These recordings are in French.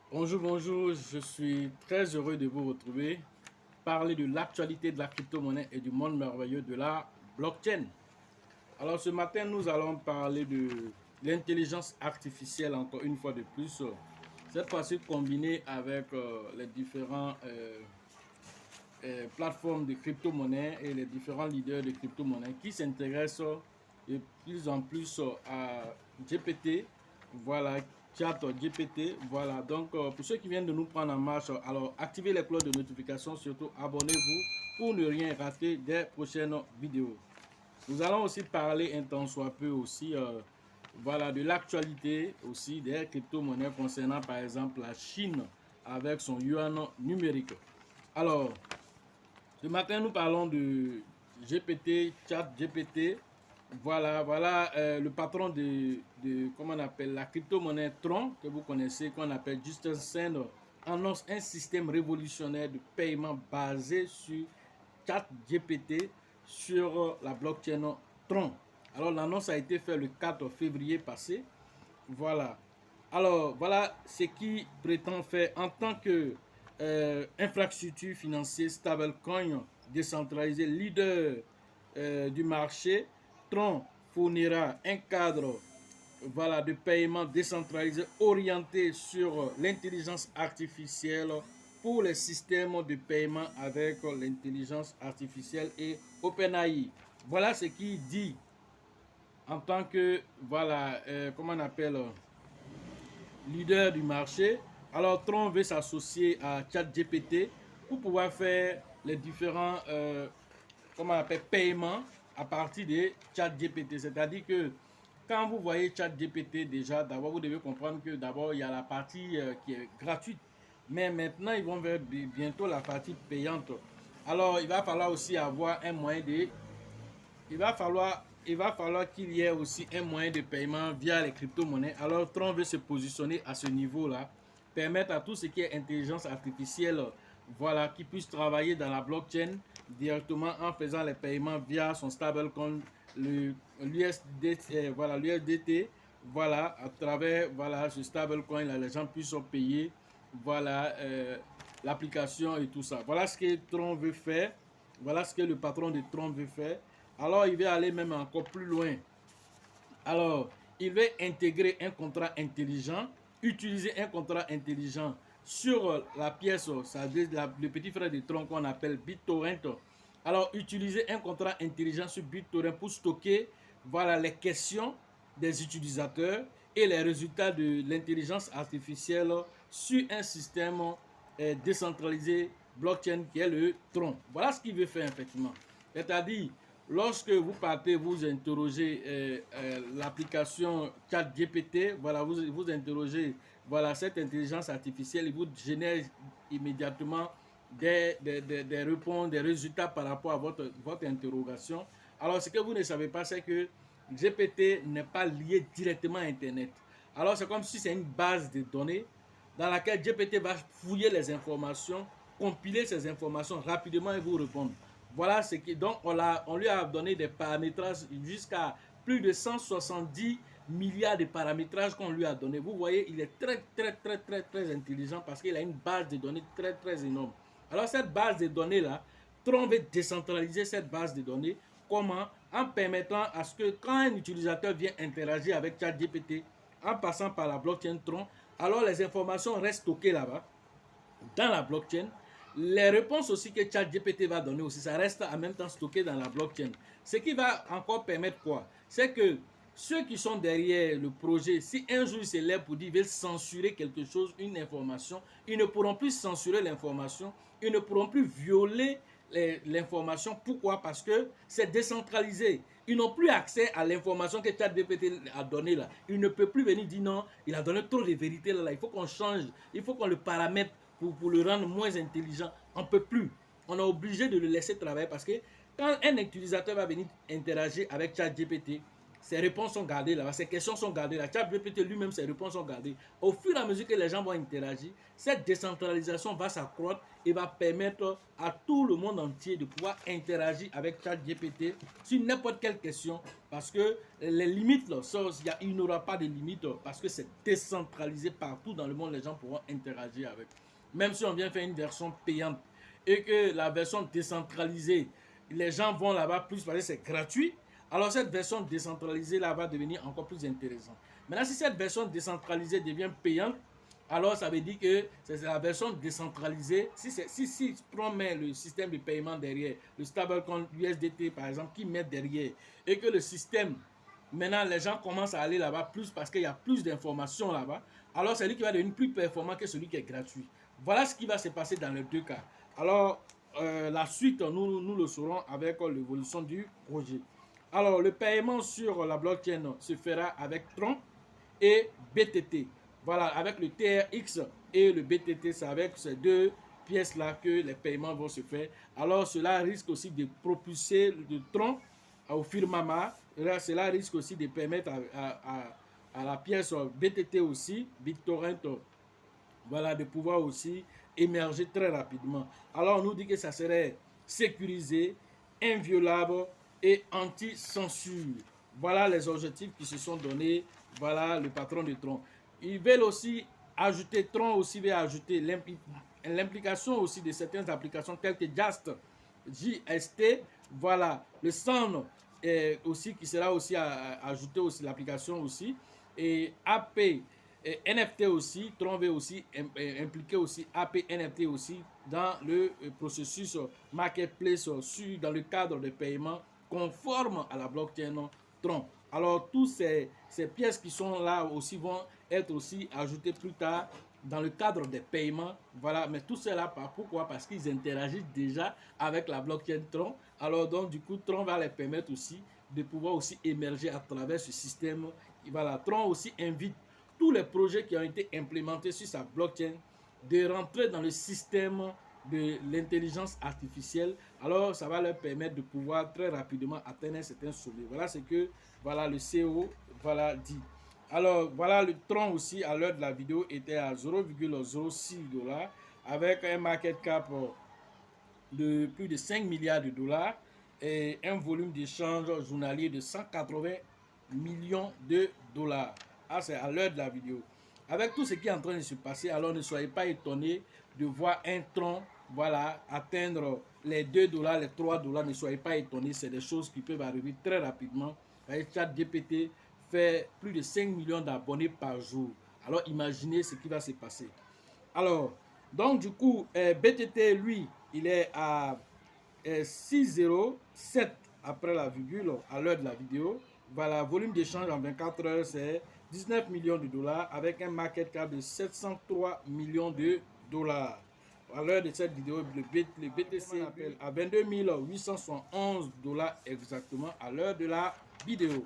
Bonjour, bonjour, je suis très heureux de vous retrouver, parler de l'actualité de la crypto-monnaie et du monde merveilleux de la blockchain. Alors ce matin, nous allons parler de l'intelligence artificielle encore une fois de plus, cette fois-ci combinée avec les différentes plateformes de crypto-monnaie et les différents leaders de crypto-monnaie qui s'intéressent de plus en plus à GPT, voilà, chat GPT, voilà. Donc, pour ceux qui viennent de nous prendre en marche, alors activez les cloches de notification, surtout abonnez-vous pour ne rien rater des prochaines vidéos. Nous allons aussi parler un temps soit peu aussi, voilà, de l'actualité aussi des crypto-monnaies concernant par exemple la Chine avec son yuan numérique. Alors, ce matin, nous parlons de GPT, chat GPT. Voilà, le patron comment on appelle, la crypto-monnaie Tron, que vous connaissez, qu'on appelle Justin Sen, annonce un système révolutionnaire de paiement basé sur chat GPT sur la blockchain Tron. Alors, l'annonce a été faite le 4 février passé. Voilà. Alors, voilà ce qui prétend faire en tant que infrastructure financière stablecoin décentralisé, leader du marché. Tron fournira un cadre, voilà, de paiement décentralisé orienté sur l'intelligence artificielle pour les systèmes de paiement avec l'intelligence artificielle et OpenAI. Voilà ce qu'il dit en tant que, voilà, comment on appelle, leader du marché. Alors, Tron veut s'associer à ChatGPT pour pouvoir faire les différents comment on appelle, paiements à partir de ChatGPT. C'est-à-dire que quand vous voyez ChatGPT, déjà, d'abord, vous devez comprendre que d'abord, il y a la partie qui est gratuite. Mais maintenant, ils vont vers bientôt la partie payante. Alors, il va falloir aussi avoir un moyen de il va falloir qu'il y ait aussi un moyen de paiement via les crypto-monnaies. Alors, Tron veut se positionner à ce niveau-là, permettre à tout ce qui est intelligence artificielle, voilà, qui puisse travailler dans la blockchain directement en faisant les paiements via son stablecoin, l'USDT, voilà, l'USDT, voilà, à travers, voilà, ce stablecoin, là, les gens puissent payer, voilà, l'application et tout ça. Voilà ce que Tron veut faire. Voilà ce que le patron de Tron veut faire. Alors, il veut aller même encore plus loin. Alors, il veut intégrer un contrat intelligent, utiliser un contrat intelligent sur la pièce, c'est-à-dire le petit frère de Tron qu'on appelle BitTorrent. Alors, utiliser un contrat intelligent sur BitTorrent pour stocker, voilà, les questions des utilisateurs et les résultats de l'intelligence artificielle sur un système décentralisé blockchain qui est le Tron. Voilà ce qu'il veut faire effectivement. C'est-à-dire, lorsque vous partez, vous interrogez l'application ChatGPT, voilà, vous interrogez, voilà, cette intelligence artificielle, il vous génère immédiatement des réponses, des résultats par rapport à votre interrogation. Alors, ce que vous ne savez pas, c'est que GPT n'est pas lié directement à Internet. Alors, c'est comme si c'est une base de données dans laquelle GPT va fouiller les informations, compiler ces informations rapidement et vous répondre. Voilà ce qui, donc on lui a donné des paramétrages jusqu'à plus de 170 milliards de paramétrages qu'on lui a donné. Vous voyez, il est très intelligent parce qu'il a une base de données très énorme. Alors cette base de données là, Tron veut décentraliser cette base de données. Comment? En permettant à ce que quand un utilisateur vient interagir avec ChatGPT, en passant par la blockchain Tron, alors les informations restent stockées là-bas, dans la blockchain. Les réponses aussi que ChatGPT va donner aussi, ça reste en même temps stocké dans la blockchain. Ce qui va encore permettre quoi? C'est que ceux qui sont derrière le projet, si un jour ils se lèvent pour dire qu'ils veulent censurer quelque chose, une information, ils ne pourront plus censurer l'information, ils ne pourront plus violer l'information. Pourquoi? Parce que c'est décentralisé. Ils n'ont plus accès à l'information que ChatGPT a donnée là. Ils ne peuvent plus venir dire non, il a donné trop de vérités là. Il faut qu'on change, il faut qu'on le paramètre pour le rendre moins intelligent. On ne peut plus. On est obligé de le laisser travailler parce que quand un utilisateur va venir interagir avec ChatGPT, ses réponses sont gardées là-bas, ses questions sont gardées là. ChatGPT lui-même, ses réponses sont gardées. Au fur et à mesure que les gens vont interagir, cette décentralisation va s'accroître et va permettre à tout le monde entier de pouvoir interagir avec ChatGPT sur n'importe quelle question, parce que les limites, là, il n'y aura pas de limites parce que c'est décentralisé partout dans le monde, les gens pourront interagir avec. Même si on vient faire une version payante et que la version décentralisée, les gens vont là-bas plus parce que c'est gratuit, alors cette version décentralisée là va devenir encore plus intéressante. Maintenant, si cette version décentralisée devient payante, alors ça veut dire que c'est la version décentralisée. Si on met le système de paiement derrière, le stablecoin USDT par exemple, qui met derrière, et que le système, maintenant les gens commencent à aller là-bas plus parce qu'il y a plus d'informations là-bas, alors c'est lui qui va devenir plus performant que celui qui est gratuit. Voilà ce qui va se passer dans les deux cas. Alors, la suite, nous le saurons avec l'évolution du projet. Alors, le paiement sur la blockchain se fera avec Tron et BTT. Voilà, avec le TRX et le BTT, c'est avec ces deux pièces-là que les paiements vont se faire. Alors, cela risque aussi de propulser le Tron au firmament. Cela risque aussi de permettre à la pièce BTT aussi, BitTorrent, voilà, de pouvoir aussi émerger très rapidement. Alors, on nous dit que ça serait sécurisé, inviolable et anti-censure. Voilà les objectifs qui se sont donnés. Voilà le patron de Tron. Ils veulent aussi ajouter, Tron aussi veut ajouter l'implication aussi de certaines applications telles que JST. Voilà, le SAN aussi qui sera aussi ajouté aussi l'application aussi. Et AP. Et NFT aussi, Tron veut aussi impliquer aussi AP NFT aussi dans le processus marketplace dans le cadre de paiement conforme à la blockchain Tron. Alors, toutes ces pièces qui sont là aussi vont être aussi ajoutées plus tard dans le cadre des paiements. Voilà, mais tout cela, pourquoi? Parce qu'ils interagissent déjà avec la blockchain Tron. Alors, donc, du coup, Tron va les permettre aussi de pouvoir aussi émerger à travers ce système. Voilà, Tron aussi invite tous les projets qui ont été implémentés sur sa blockchain de rentrer dans le système de l'intelligence artificielle. Alors, ça va leur permettre de pouvoir très rapidement atteindre un certain sommet. Voilà ce que voilà, le CEO voilà, dit. Alors, voilà, le Tron aussi, à l'heure de la vidéo, était à 0,06 $ avec un market cap de plus de 5 milliards de dollars et un volume d'échange journalier de 180 millions de dollars. Ah, c'est à l'heure de la vidéo. Avec tout ce qui est en train de se passer, alors ne soyez pas étonnés de voir un Tron voilà, atteindre les 2 $, les 3 $. Ne soyez pas étonnés, c'est des choses qui peuvent arriver très rapidement. ChatGPT fait plus de 5 millions d'abonnés par jour. Alors imaginez ce qui va se passer. Alors, donc du coup, BTT, lui, il est à 6,07 après la virgule à l'heure de la vidéo. Voilà, volume d'échange en 24 heures, c'est 19 millions de dollars avec un market cap de 703 millions de dollars. À l'heure de cette vidéo, le BTC à 22 871 $ exactement à l'heure de la vidéo.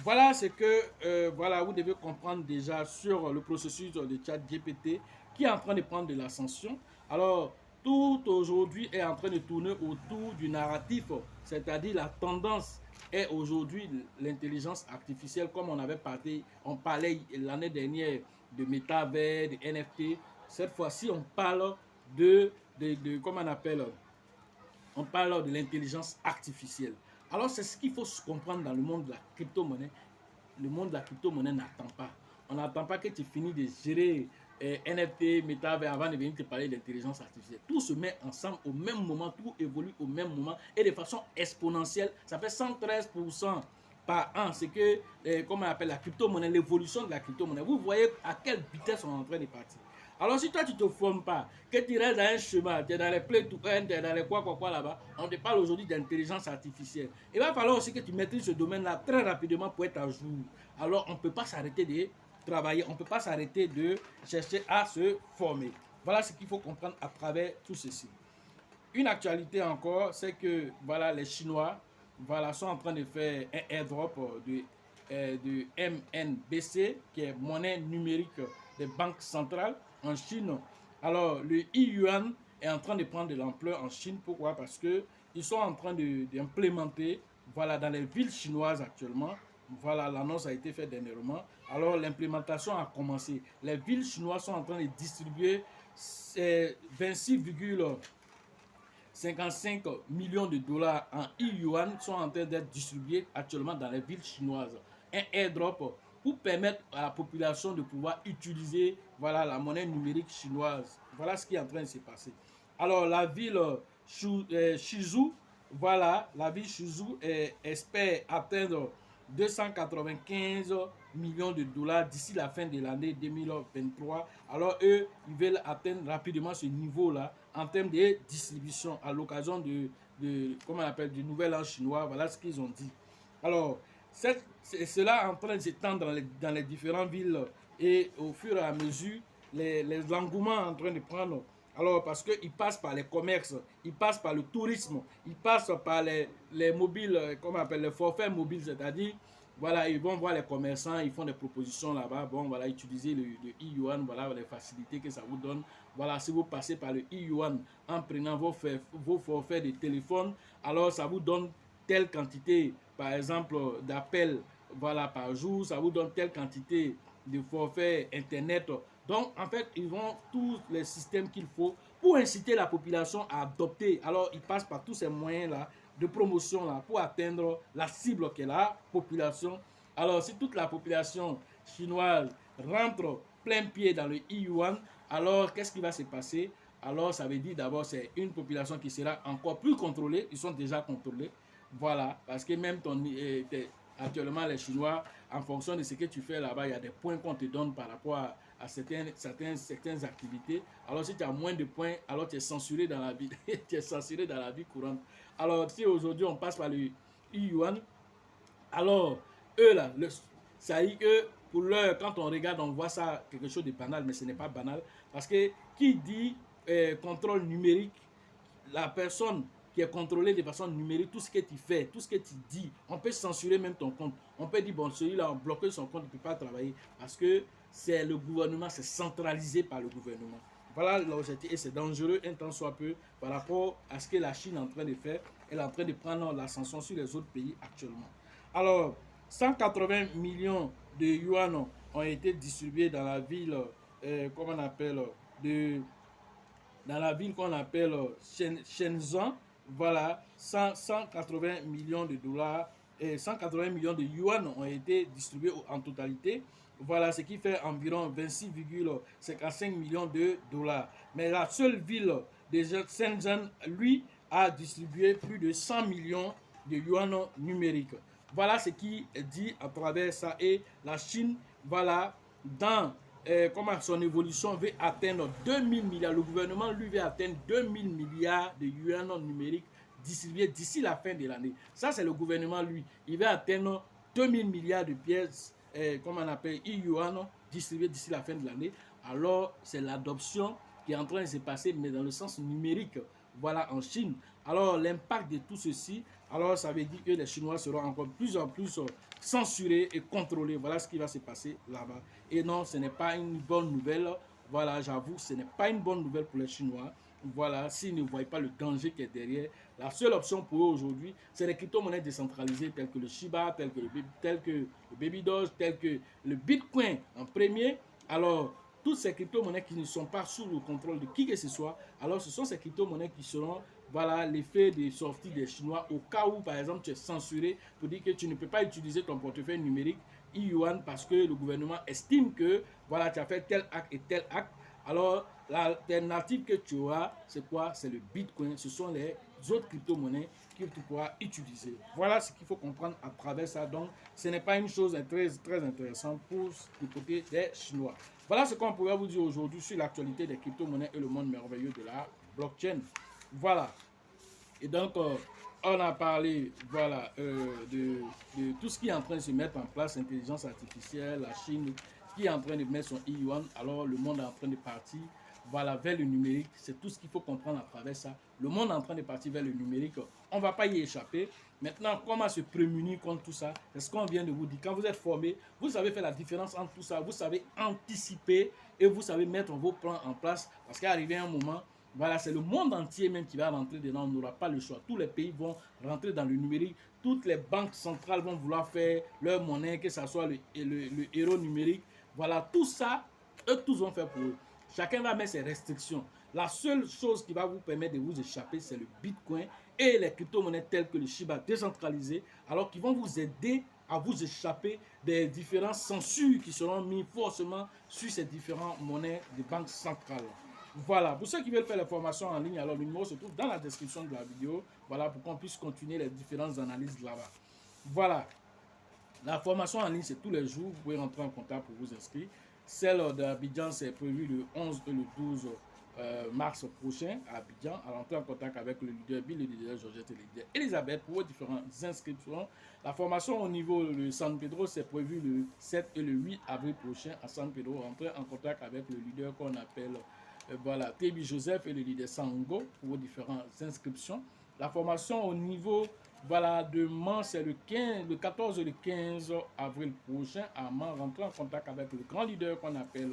Voilà ce que voilà, vous devez comprendre déjà sur le processus de ChatGPT qui est en train de prendre de l'ascension. Alors, tout aujourd'hui est en train de tourner autour du narratif, c'est-à-dire la tendance est aujourd'hui l'intelligence artificielle, comme on parlait l'année dernière de métavers, de NFT. Cette fois-ci, on parle comment on appelle, on parle de l'intelligence artificielle. Alors, c'est ce qu'il faut comprendre dans le monde de la crypto-monnaie. Le monde de la crypto-monnaie n'attend pas. On n'attend pas que tu finisses de gérer NFT, métavers avant de venir te parler d'intelligence artificielle. Tout se met ensemble au même moment, tout évolue au même moment et de façon exponentielle. Ça fait 113% par an. C'est que, comme on appelle la crypto-monnaie, l'évolution de la crypto-monnaie. Vous voyez à quelle vitesse on est en train de partir. Alors si toi tu ne te formes pas, que tu restes dans un chemin, tu es dans les play to earn, tu es dans les quoi là-bas, on te parle aujourd'hui d'intelligence artificielle. Il va falloir aussi que tu maîtrises ce domaine-là très rapidement pour être à jour. Alors on ne peut pas s'arrêter de travailler, on ne peut pas s'arrêter de chercher à se former. Voilà ce qu'il faut comprendre à travers tout ceci. Une actualité encore, c'est que voilà, les Chinois voilà, sont en train de faire un airdrop de MNBC, qui est monnaie numérique des banques centrales en Chine. Alors, le yuan est en train de prendre de l'ampleur en Chine. Pourquoi? Parce qu'ils sont en train d'implémenter voilà, dans les villes chinoises actuellement Voilà, l'annonce a été faite dernièrement. Alors, l'implémentation a commencé. Les villes chinoises sont en train de distribuer 26,55 millions de dollars en yuan sont en train d'être distribués actuellement dans les villes chinoises. Un airdrop pour permettre à la population de pouvoir utiliser voilà, la monnaie numérique chinoise. Voilà ce qui est en train de se passer. Alors, la ville Shizhou, voilà, la ville Shizhou espère atteindre 295 millions de dollars d'ici la fin de l'année 2023. Alors, eux, ils veulent atteindre rapidement ce niveau-là en termes de distribution à l'occasion comment on appelle, du nouvel an chinois. Voilà ce qu'ils ont dit. Alors, cela est en train de s'étendre dans les différentes villes et au fur et à mesure, l'engouement est en train de prendre. Alors, parce qu'ils passent par les commerces, ils passent par le tourisme, ils passent par les mobiles, comment on appelle, les forfaits mobiles, c'est-à-dire, voilà, ils vont voir les commerçants, ils font des propositions là-bas. Bon, voilà, utilisez le e-yuan, voilà les facilités que ça vous donne. Voilà, si vous passez par le e-yuan en prenant vos forfaits de téléphone, alors ça vous donne telle quantité, par exemple, d'appels, voilà, par jour, ça vous donne telle quantité de forfaits Internet. Donc, en fait, ils ont tous les systèmes qu'il faut pour inciter la population à adopter. Alors, ils passent par tous ces moyens-là de promotion-là pour atteindre la cible qu'est la population. Alors, si toute la population chinoise rentre plein pied dans le yuan, alors qu'est-ce qui va se passer? Alors, ça veut dire d'abord, c'est une population qui sera encore plus contrôlée. Ils sont déjà contrôlés. Voilà, parce que même actuellement, les Chinois, en fonction de ce que tu fais là-bas, il y a des points qu'on te donne par rapport à certaines activités. Alors, si tu as moins de points, alors tu es censuré dans la vie, tu es censuré dans la vie courante. Alors, si aujourd'hui on passe par le yuan, alors eux là, ça dit que pour l'heure, quand on regarde, on voit ça quelque chose de banal, mais ce n'est pas banal. Parce que qui dit contrôle numérique, la personne qui est contrôlée de façon numérique, tout ce que tu fais, tout ce que tu dis, on peut censurer même ton compte. On peut dire, bon, celui-là, on bloque son compte, il ne peut pas travailler. Parce que c'est le gouvernement, c'est centralisé par le gouvernement. Voilà l'objectif et c'est dangereux un temps soit peu par rapport à ce que la Chine est en train de faire. Elle est en train de prendre l'ascension sur les autres pays actuellement. Alors, 180 millions de yuan ont été distribués dans la ville, comment on appelle, dans la ville qu'on appelle Shenzhen. Voilà, 180 millions de dollars et 180 millions de yuan ont été distribués en totalité. Voilà, ce qui fait environ 26,55 millions de dollars. Mais la seule ville de Shenzhen, lui, a distribué plus de 100 millions de yuan numériques. Voilà ce qui est dit à travers ça. Et la Chine, voilà, dans comment son évolution veut atteindre 2000 milliards. Le gouvernement, lui, veut atteindre 2000 milliards de yuan numériques distribués d'ici la fin de l'année. Ça, c'est le gouvernement, lui. Il veut atteindre 2000 milliards de pièces, comme on appelle, yuan distribués d'ici la fin de l'année. Alors, c'est l'adoption qui est en train de se passer, mais dans le sens numérique, voilà, en Chine. Alors, l'impact de tout ceci, alors ça veut dire que les Chinois seront encore plus en plus censurés et contrôlés. Voilà ce qui va se passer là-bas. Et non, ce n'est pas une bonne nouvelle. Voilà, j'avoue, ce n'est pas une bonne nouvelle pour les Chinois. Voilà, s'ils ne voient pas le danger qui est derrière, la seule option pour eux aujourd'hui, c'est les crypto-monnaies décentralisées telles que le Shiba, telles que le Baby Doge, telles que le Bitcoin en premier. Alors, toutes ces crypto-monnaies qui ne sont pas sous le contrôle de qui que ce soit, alors ce sont ces crypto-monnaies qui seront, voilà, l'effet des sorties des Chinois au cas où, par exemple, tu es censuré pour dire que tu ne peux pas utiliser ton portefeuille numérique yuan parce que le gouvernement estime que, voilà, tu as fait tel acte et tel acte. Alors, l'alternative que tu auras, c'est quoi? C'est le Bitcoin. Ce sont les autres crypto-monnaies que tu pourras utiliser. Voilà ce qu'il faut comprendre à travers ça. Donc, ce n'est pas une chose très, très intéressante pour le côté des Chinois. Voilà ce qu'on pourrait vous dire aujourd'hui sur l'actualité des crypto-monnaies et le monde merveilleux de la blockchain. Voilà. Et donc, on a parlé, voilà, de tout ce qui est en train de se mettre en place, l'intelligence artificielle, la Chine qui est en train de mettre son yuan, alors le monde est en train de partir, voilà, vers le numérique. C'est tout ce qu'il faut comprendre à travers ça. Le monde est en train de partir vers le numérique. On ne va pas y échapper. Maintenant, comment se prémunir contre tout ça? C'est ce qu'on vient de vous dire. Quand vous êtes formé, vous savez faire la différence entre tout ça. Vous savez anticiper et vous savez mettre vos plans en place. Parce qu'arrivé un moment, Voilà, c'est le monde entier même qui va rentrer dedans. On n'aura pas le choix. Tous les pays vont rentrer dans le numérique. Toutes les banques centrales vont vouloir faire leur monnaie, que ce soit le euro numérique. Voilà, tout ça, eux tous vont faire pour eux. Chacun va mettre ses restrictions. La seule chose qui va vous permettre de vous échapper, c'est le Bitcoin et les crypto-monnaies telles que le Shiba décentralisé, alors qu'ils vont vous aider à vous échapper des différentes censures qui seront mises forcément sur ces différentes monnaies des banques centrales. Voilà, pour ceux qui veulent faire les formations en ligne, alors le numéro se trouve dans la description de la vidéo. Voilà, pour qu'on puisse continuer les différentes analyses là-bas. Voilà, la formation en ligne, c'est tous les jours. Vous pouvez rentrer en contact pour vous inscrire. Celle d'Abidjan, c'est prévu le 11 et le 12 mars prochain à Abidjan. À rentrer en contact avec le leader Bill, le leader Georgette et le leader Elisabeth pour vos différentes inscriptions. La formation au niveau de San Pedro, c'est prévu le 7 et le 8 avril prochain à San Pedro. Rentrez en contact avec le leader qu'on appelle voilà, Tébi Joseph et le leader Sango pour vos différentes inscriptions. La formation au niveau voilà, de Mans, c'est le 14 et le 15 avril prochain à Mans. Rentrez en contact avec le grand leader qu'on appelle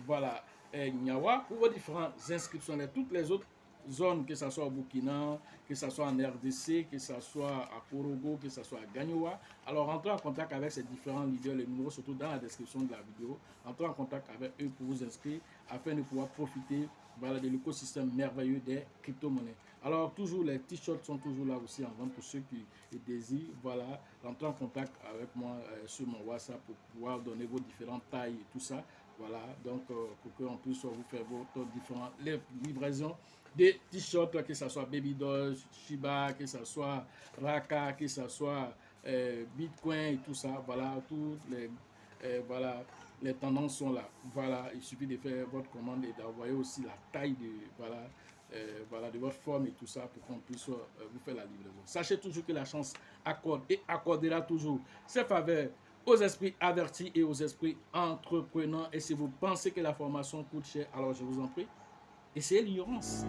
voilà, Nyawa pour vos différentes inscriptions. Et toutes les autres zones, que ce soit au Burkina, que ce soit en RDC, que ce soit à Korogo, que ce soit à Gagnoua. Alors rentrez en contact avec ces différents leaders, les numéros surtout dans la description de la vidéo. Rentrez en contact avec eux pour vous inscrire afin de pouvoir profiter voilà, de l'écosystème merveilleux des crypto-monnaies. Alors toujours les t-shirts sont toujours là aussi en vente pour ceux qui désirent. Voilà, rentrez en contact avec moi sur mon WhatsApp pour pouvoir donner vos différentes tailles et tout ça. Voilà, donc pour qu'on puisse vous faire vos différentes livraisons des t-shirts, que ce soit Baby Doll, Shiba, que ce soit Raka, que ce soit Bitcoin et tout ça. Voilà, toutes les voilà, les tendances sont là. Voilà, il suffit de faire votre commande et d'envoyer aussi la taille de voilà, voilà, de votre forme et tout ça pour qu'on puisse vous faire la livraison. Sachez toujours que la chance accorde et accordera toujours ses faveurs aux esprits avertis et aux esprits entreprenants. Et si vous pensez que la formation coûte cher, alors je vous en prie, essayez l'ignorance.